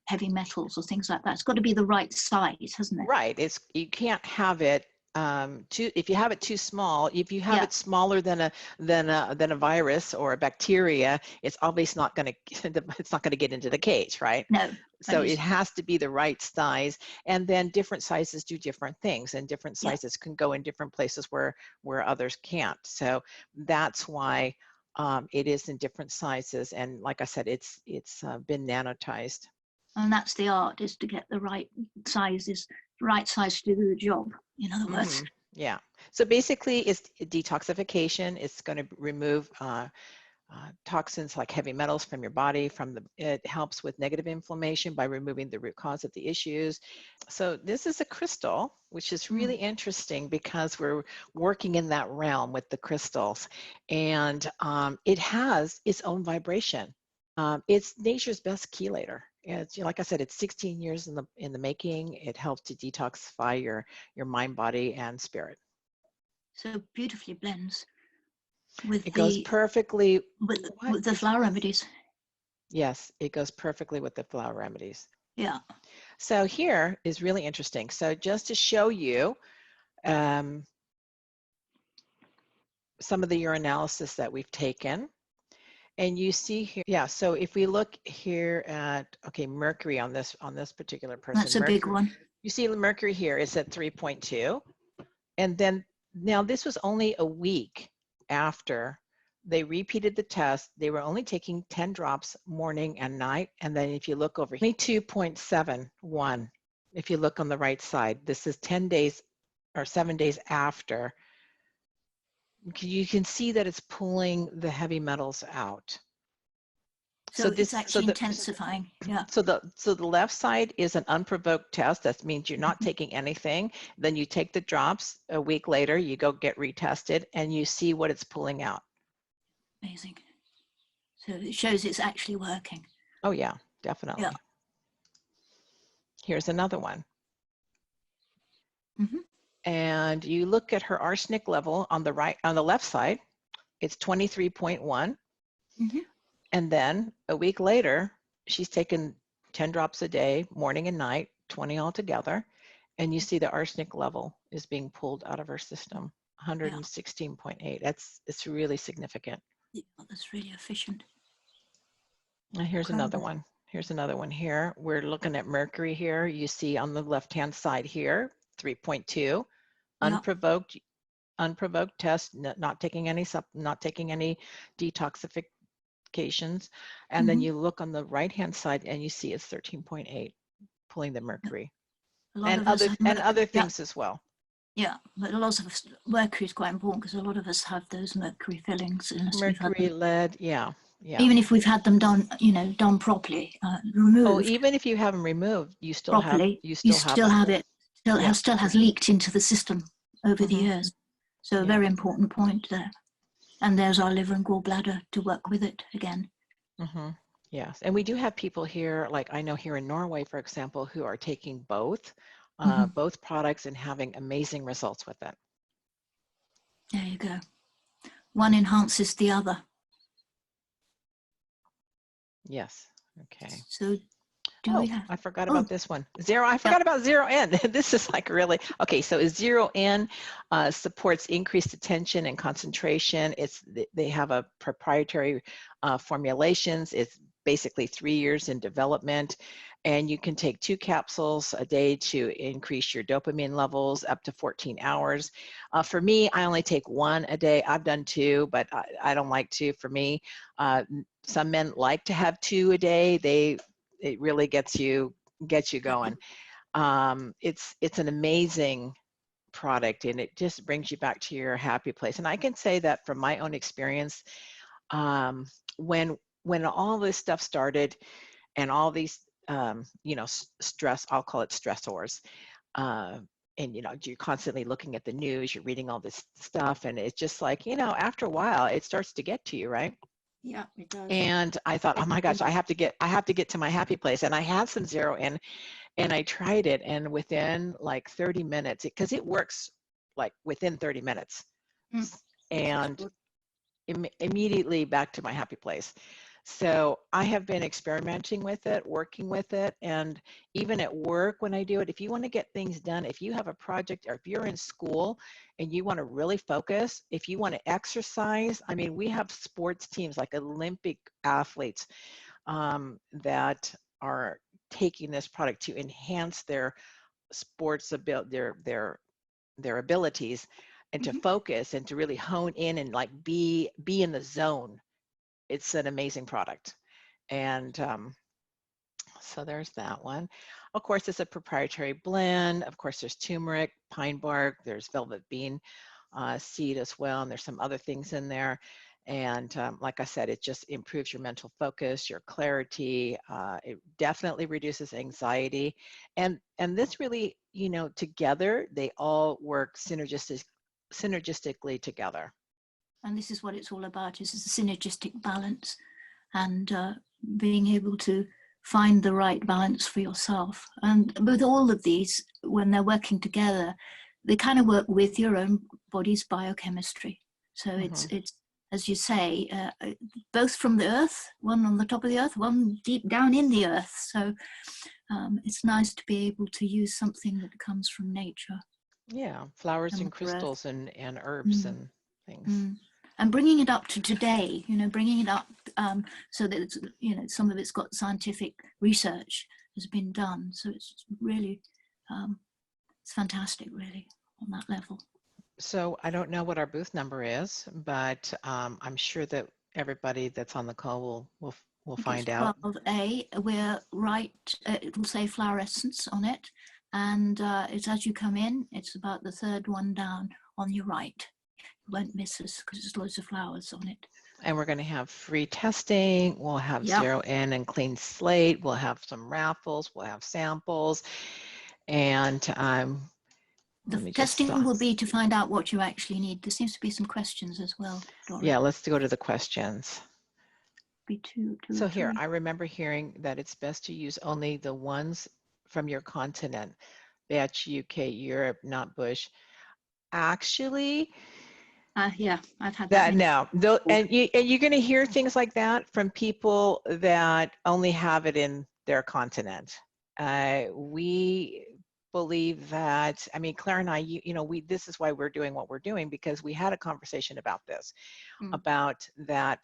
heavy metals or things like that. It's got to be the right size, hasn't it? Right. You can't have it if you have it too small. If you have Yeah. it smaller than a virus or a bacteria, it's obviously not going to it's not going to get into the cage, right? No. So it has to be the right size, and then different sizes do different things, and different Yeah. sizes can go in different places where others can't. So that's why it is in different sizes, and like I said, it's been nanotized. And that's the art, is to get the right sizes, right size to do the job, in other words. Mm-hmm. Yeah. So basically, it's detoxification. It's going to remove toxins like heavy metals from your body. It helps with negative inflammation by removing the root cause of the issues. So this is a crystal, which is really interesting because we're working in that realm with the crystals, and it has its own vibration. It's nature's best chelator. It's, like I said, it's 16 years in the making. It helps to detoxify your mind, body, and spirit. So beautifully blends with It goes perfectly. What with the is? flower remedies. Yes, it goes perfectly with the flower remedies. Yeah. So here is really interesting. So just to show you some of the urinalysis that we've taken. And you see here, yeah, so if we look here at, okay, mercury on this particular person, That's a big mercury, one. you see the mercury here is at 3.2. And then now this was only a week after they repeated the test. They were only taking 10 drops morning and night. And then if you look over here, 22.71, if you look on the right side, this is 10 days or 7 days after you can see that it's pulling the heavy metals out. So it's actually intensifying. Yeah. So the left side is an unprovoked test. That means you're not taking anything. Then you take the drops. A week later, you go get retested, and you see what it's pulling out. Amazing. So it shows it's actually working. Oh yeah, definitely. Yeah. Here's another one. Mm-hmm. And you look at her arsenic level on the left side. It's 23.1. Mm-hmm. And then a week later, she's taken 10 drops a day, morning and night, 20 altogether. And you see the arsenic level is being pulled out of her system, 116.8. It's really significant. Yeah, that's really efficient. And here's another one. Here's another one here. We're looking at mercury here. You see on the left-hand side here, 3.2, unprovoked test, not taking any detoxifications. And then you look on the right-hand side and you see it's 13.8, pulling the mercury. And other things as well. Yeah, but a lot of us, mercury is quite important because a lot of us have those mercury fillings. Mercury, lead, yeah. Even if we've had them done, done properly, removed. Oh, even if you have them removed, you still properly, have it. Still has leaked into the system over the years. So a very important point there. And there's our liver and gallbladder to work with it again. Yes, and we do have people here, like I know here in Norway, for example, who are taking both products and having amazing results with it. There you go. One enhances the other. Yes. Okay. So we have? I forgot about this one. I forgot about Zero N. This is like really, okay, so Zero N supports increased attention and concentration. They have a proprietary formulations. It's basically 3 years in development. And you can take 2 capsules a day to increase your dopamine levels up to 14 hours. For me, I only take 1 a day. I've done 2, but I don't like 2 for me. Some men like to have 2 a day. It really gets you going. It's an amazing product, and it just brings you back to your happy place. And I can say that from my own experience, when all this stuff started and all these stress, I'll call it stressors, and you're constantly looking at the news, you're reading all this stuff, and it's just like, after a while it starts to get to you, right? Yeah, it does. And I thought, oh my gosh, I have to get to my happy place. And I had some Zero N, and I tried it, and within like 30 minutes, because it works like within 30 minutes, and immediately back to my happy place. So I have been experimenting with it, working with it, and even at work when I do it, if you want to get things done, if you have a project, or if you're in school and you want to really focus, if you want to exercise, I mean, we have sports teams like Olympic athletes that are taking this product to enhance their sports their abilities, and to focus and to really hone in and like be in the zone. It's an amazing product. And so there's that one. Of course, it's a proprietary blend. Of course, there's turmeric, pine bark, there's velvet bean seed as well, and there's some other things in there. And like I said, it just improves your mental focus, your clarity. It definitely reduces anxiety. And this really, together, they all work synergistically together. And this is what it's all about, is a synergistic balance, and being able to find the right balance for yourself. And with all of these, when they're working together, they kind of work with your own body's biochemistry. So it's as you say, both from the earth, one on the top of the earth, one deep down in the earth. So it's nice to be able to use something that comes from nature. Yeah, flowers and crystals and herbs and things. And bringing it up to today, bringing it up so that it's, some of it's got scientific research has been done. So it's really, it's fantastic, really, on that level. So I don't know what our booth number is, but I'm sure that everybody that's on the call will find out. 12A, we're right, it will say flower essence on it. And it's as you come in, it's about the 3rd one down on your right. won't miss us because there's loads of flowers on it. And we're going to have free testing. We'll have Yep. zero in and clean slate. We'll have some raffles. We'll have samples. And The let me just testing stop. will be to find out what you actually need. There seems to be some questions as well, Dora. Yeah, let's go to the questions. Be two So or here, three. I remember hearing that it's best to use only the ones from your continent, Dutch, UK, Europe, not Bush. Actually, Yeah, I've had that that. no, and you're going to hear things like that from people that only have it in their continent. We believe that, I mean, Claire and I, this is why we're doing what we're doing, because we had a conversation about this, about that,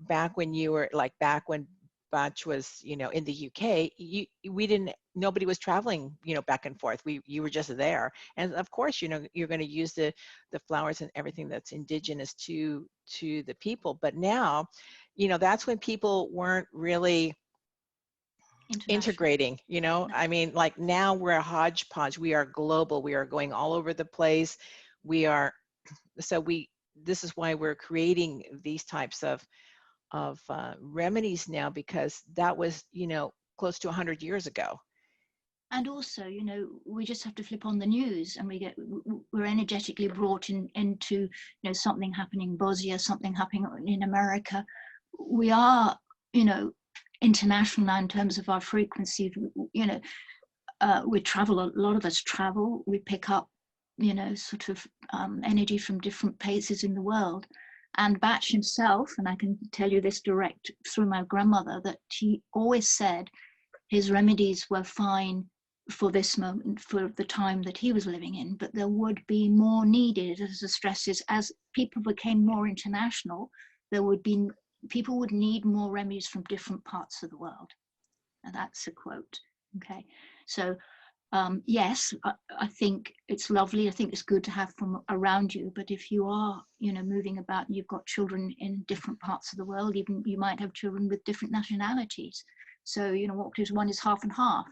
back when you were like, back when Batch was, in the UK, nobody was traveling, back and forth. You were just there. And of course, you're going to use the flowers and everything that's indigenous to the people. But now, that's when people weren't really integrating, No. I mean, like now we're a hodgepodge. We are global. We are going all over the place. This is why we're creating these types of remedies now, because that was, close to 100 years ago. And also, we just have to flip on the news and we're energetically brought into, something happening in Bosnia, something happening in America. We are, international now in terms of our frequency. We travel, a lot of us travel, we pick up, sort of energy from different places in the world. And Batch himself, and I can tell you this direct through my grandmother, that he always said his remedies were fine for this moment, for the time that he was living in, but there would be more needed as the stresses, as people became more international, people would need more remedies from different parts of the world. And that's a quote. Okay, so yes, I think it's lovely. I think it's good to have from around you. But if you are, moving about, and you've got children in different parts of the world, even you might have children with different nationalities. So, what is one is half and half,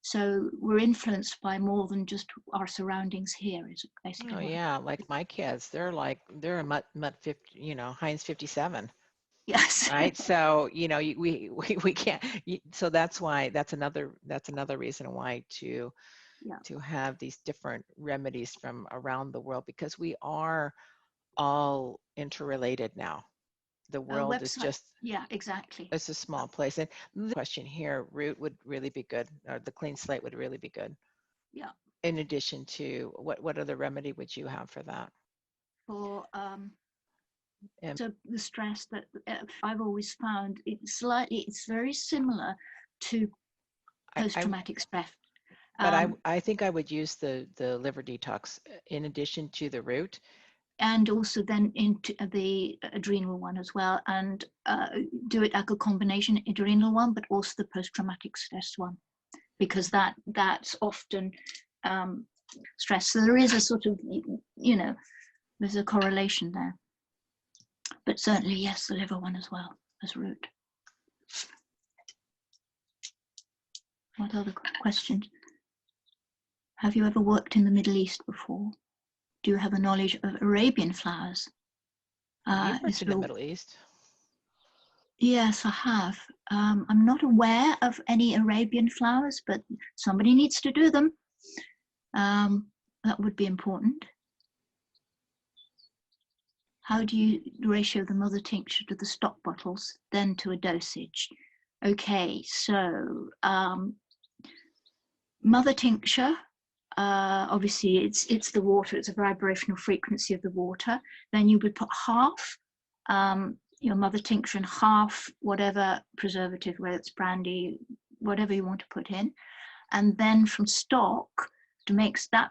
So we're influenced by more than just our surroundings here, is basically. Oh yeah, like my kids, they're a Mutt 50, Heinz 57. Yes. Right. So, we can't, so that's another reason why to have these different remedies from around the world, because we are all interrelated now. The world is just, exactly. it's a small place. And the question here, root would really be good, or the clean slate would really be good. Yeah. In addition to what other remedy would you have for that? For so the stress that I've always found, it's very similar to post-traumatic stress. But I think I would use the liver detox in addition to the root. And also then into the adrenal one as well, and do it like a combination adrenal one, but also the post-traumatic stress one, because that's often stress. So there is a sort of, there's a correlation there. But certainly, yes, the liver one as well as root. What other questions? Have you ever worked in the Middle East before? Do you have a knowledge of Arabian flowers? You've worked in the Middle East. Yes, I have. I'm not aware of any Arabian flowers, but somebody needs to do them. That would be important. How do you ratio the mother tincture to the stock bottles, then to a dosage? Okay, so mother tincture, obviously it's the water, it's a vibrational frequency of the water. Then you would put half your mother tincture and half whatever preservative, whether it's brandy, whatever you want to put in. And then from stock, to make that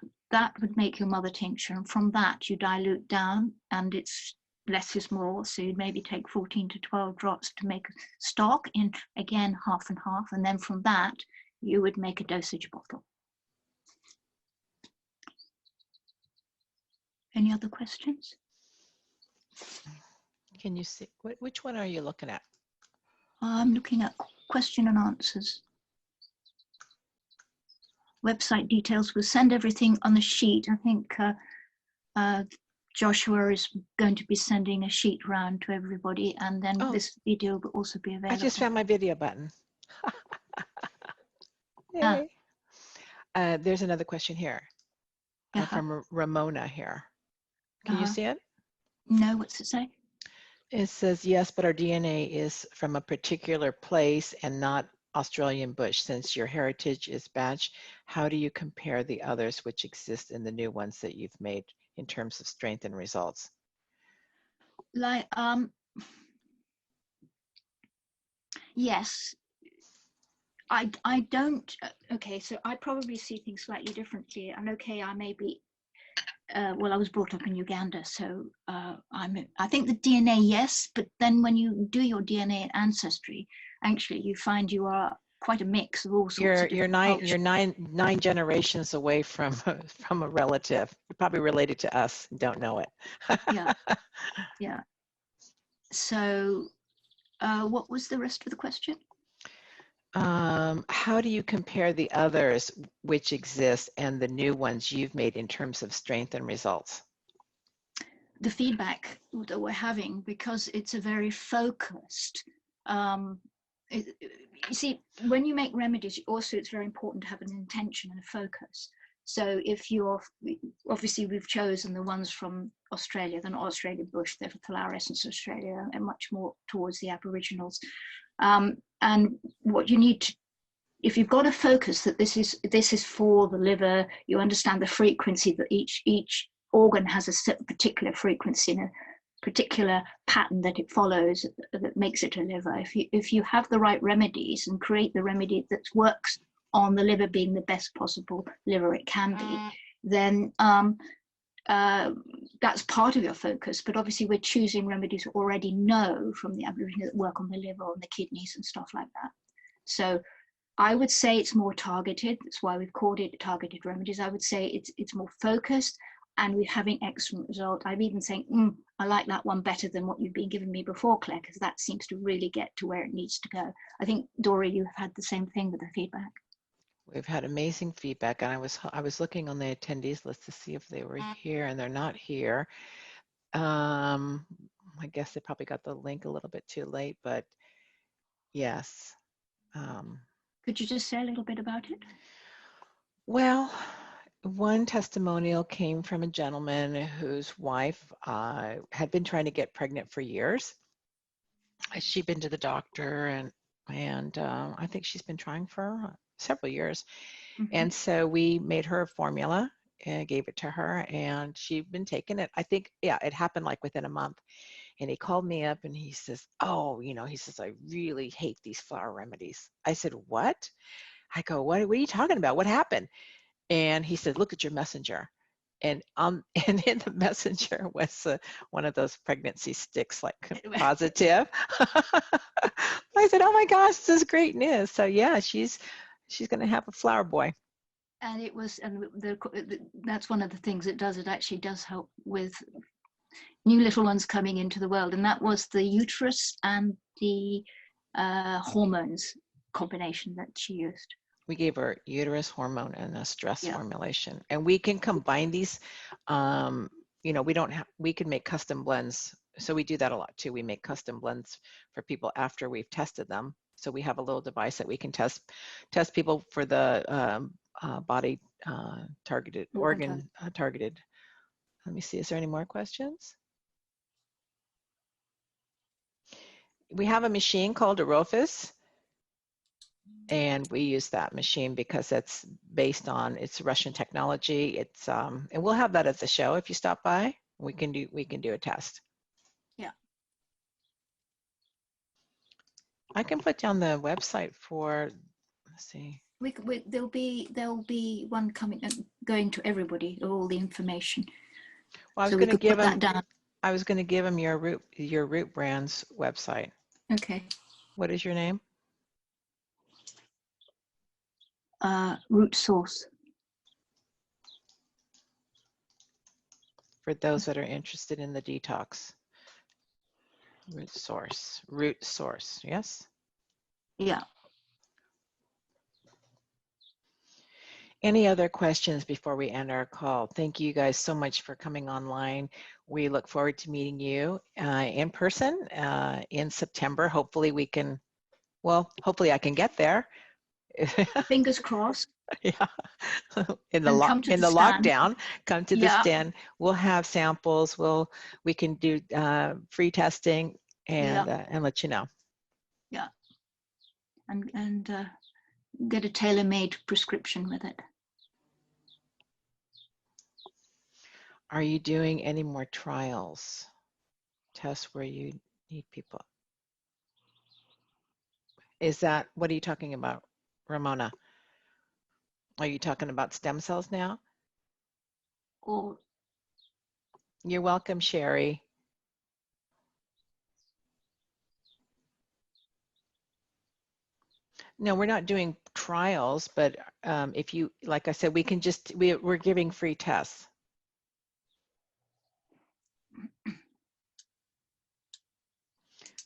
would make your mother tincture. And from that you dilute down, and it's less is more. So you'd maybe take 14 to 12 drops to make stock in, again, half and half. And then from that, you would make a dosage bottle. Any other questions? Can you see, which one are you looking at? I'm looking at question and answers. Website details, we'll send everything on the sheet. I think Joshua is going to be sending a sheet round to everybody, and then Oh, this video will also be I available. just found my video button. Ah, Yay. There's another question here from Ramona here. Can you see it? No, what's it say? It says, yes, but our DNA is from a particular place and not Australian bush. Since your heritage is Batch, how do you compare the others which exist in the new ones that you've made in terms of strength and results? Like, yes, I don't, okay, so I probably see things slightly differently. And okay, I may be, well, I was brought up in Uganda, so I think the DNA, yes, but then when you do your DNA ancestry, actually you find you are quite a mix of all sorts of You're nine generations away from from a relative. You're probably related to us, don't know it. Yeah, yeah. So what was the rest of the question? How do you compare the others which exist and the new ones you've made in terms of strength and results? The feedback that we're having, because it's a very focused, you see, when you make remedies, also it's very important to have an intention and a focus. So if you're, obviously we've chosen the ones from Australia, they're not Australian bush, they're flower essence Australia, and much more towards the Aboriginals. And what you need to, if you've got a focus that this is for the liver, you understand the frequency that each organ has a particular frequency and a particular pattern that it follows that makes it a liver. If you have the right remedies and create the remedy that works on the liver being the best possible liver it can be, then that's part of your focus. But obviously we're choosing remedies we already know from the Aboriginal that work on the liver, on the kidneys and stuff like that. So I would say it's more targeted. That's why we've called it targeted remedies. I would say it's more focused, and we're having excellent result. I'm even saying, I like that one better than what you've been giving me before, Claire, because that seems to really get to where it needs to go. I think, Dory, you have had the same thing with the feedback. We've had amazing feedback, and I was looking on the attendees list to see if they were here, and they're not here. I guess they probably got the link a little bit too late, but yes. Could you just say a little bit about it? Well, one testimonial came from a gentleman whose wife had been trying to get pregnant for years. She'd been to the doctor, and I think she's been trying for several years. Mm-hmm. And so we made her a formula and gave it to her, and she'd been taking it. I think, yeah, it happened like within a month. And he called me up and he says, oh, he says, I really hate these flower remedies. I said, what? I go, what are you talking about? What happened? And he said, look at your messenger. And and in the messenger was one of those pregnancy sticks, like positive. I said, oh my gosh, this is great news. So yeah, she's going to have a flower boy. And it was, and that's one of the things it does. It actually does help with new little ones coming into the world, and that was the uterus and the hormones combination that she used. We gave her uterus hormone and a stress formulation, and we can combine these. We can make custom blends, so we do that a lot too. We make custom blends for people after we've tested them. So we have a little device that we can test people for the body targeted, organ targeted. Let me see, is there any more questions? We have a machine called Arophis, and we use that machine because it's based on, it's Russian technology. It's and we'll have that at the show if you stop by. We can do a test. Yeah. I can put down the website for, let's see. There'll be one coming going to everybody, all the information. Well, I was going to give them that down. I was going to give them your Root Brands website. Okay. What is your name? Root Source. For those that are interested in the detox. Root Source, yes? Yeah. Any other questions before we end our call? Thank you guys so much for coming online. We look forward to meeting you in person in September. Hopefully we can, well, hopefully I can get there. Fingers crossed. Yeah. in And come to the the stand. lockdown, come to the Yeah, stand. We'll have samples. We can do free testing and yeah, let you know. yeah. And get a tailor-made prescription with it. Are you doing any more trials? Tests where you need people? Is that, what are you talking about, Ramona? Are you talking about stem cells now? Or You're welcome, Sherry. No, we're not doing trials, but if you, like I said, we can just, we're giving free tests.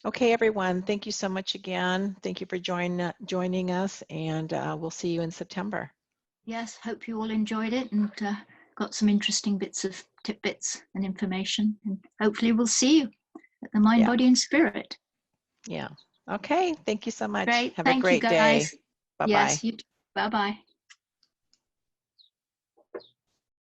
Okay, everyone, thank you so much again. Thank you for joining us, and we'll see you in September. yes, hope you all enjoyed it and got some interesting tidbits and information. And hopefully we'll see you at the Mind, Yeah. Body and Spirit. Yeah. Okay, thank you so much. Great. Have a Thank you, great day. guys. Bye-bye. Yes, bye-bye.